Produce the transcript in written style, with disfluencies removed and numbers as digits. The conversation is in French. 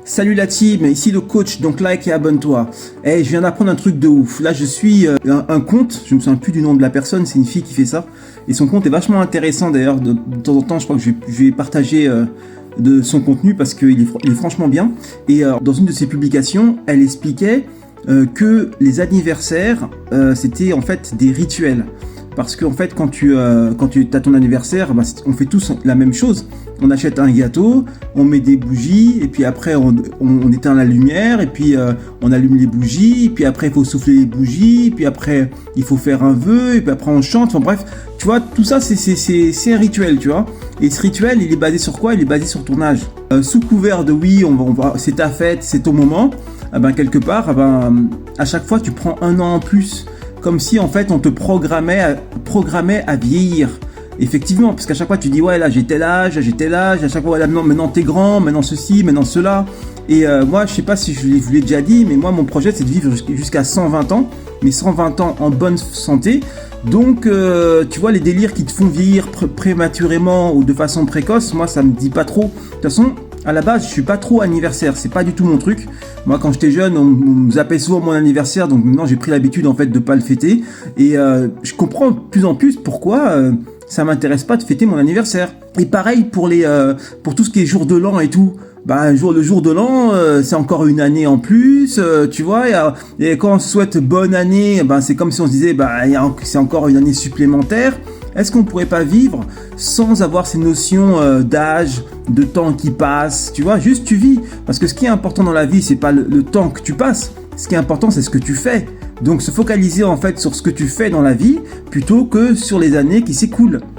Salut la team, ici le coach, donc like et abonne-toi. Je viens d'apprendre un truc de ouf. Là je suis un compte, je me souviens plus du nom de la personne, c'est une fille qui fait ça. Et son compte est vachement intéressant d'ailleurs, de temps en temps je crois que je vais partager de son contenu parce qu'il est franchement bien. Et dans une de ses publications, elle expliquait que les anniversaires, c'était en fait des rituels. Parce qu'en fait, quand tu as ton anniversaire, on fait tous la même chose. On achète un gâteau, on met des bougies, et puis après on éteint la lumière, et puis on allume les bougies, et puis après il faut souffler les bougies, et puis après il faut faire un vœu, et puis après on chante. Enfin bref, tu vois, tout ça c'est un rituel, tu vois. Et ce rituel, il est basé sur quoi? Il est basé sur ton âge. Sous couvert de oui, c'est ta fête, c'est ton moment. Quelque part, à chaque fois tu prends un an en plus. Comme si en fait on te programmait à vieillir. Effectivement, parce qu'à chaque fois tu dis ouais là j'ai tel âge, à chaque fois là, maintenant t'es grand, maintenant ceci, maintenant cela. Et moi je sais pas si je vous l'ai déjà dit, mais moi mon projet c'est de vivre jusqu'à 120 ans, mais 120 ans en bonne santé. Donc tu vois les délires qui te font vieillir prématurément ou de façon précoce, moi ça me dit pas trop. De toute façon, à la base, je suis pas trop anniversaire, c'est pas du tout mon truc. Moi, quand j'étais jeune, on me zappait souvent mon anniversaire, donc maintenant j'ai pris l'habitude en fait de pas le fêter. Et je comprends de plus en plus pourquoi ça m'intéresse pas de fêter mon anniversaire. Et pareil pour tout ce qui est jour de l'an et tout. Le jour de l'an, c'est encore une année en plus, tu vois. Et quand on se souhaite bonne année, c'est comme si on se disait, c'est encore une année supplémentaire. Est-ce qu'on pourrait pas vivre sans avoir ces notions d'âge, de temps qui passe, tu vois, juste tu vis. Parce que ce qui est important dans la vie, c'est pas le temps que tu passes. Ce qui est important, c'est ce que tu fais. Donc se focaliser en fait sur ce que tu fais dans la vie plutôt que sur les années qui s'écoulent.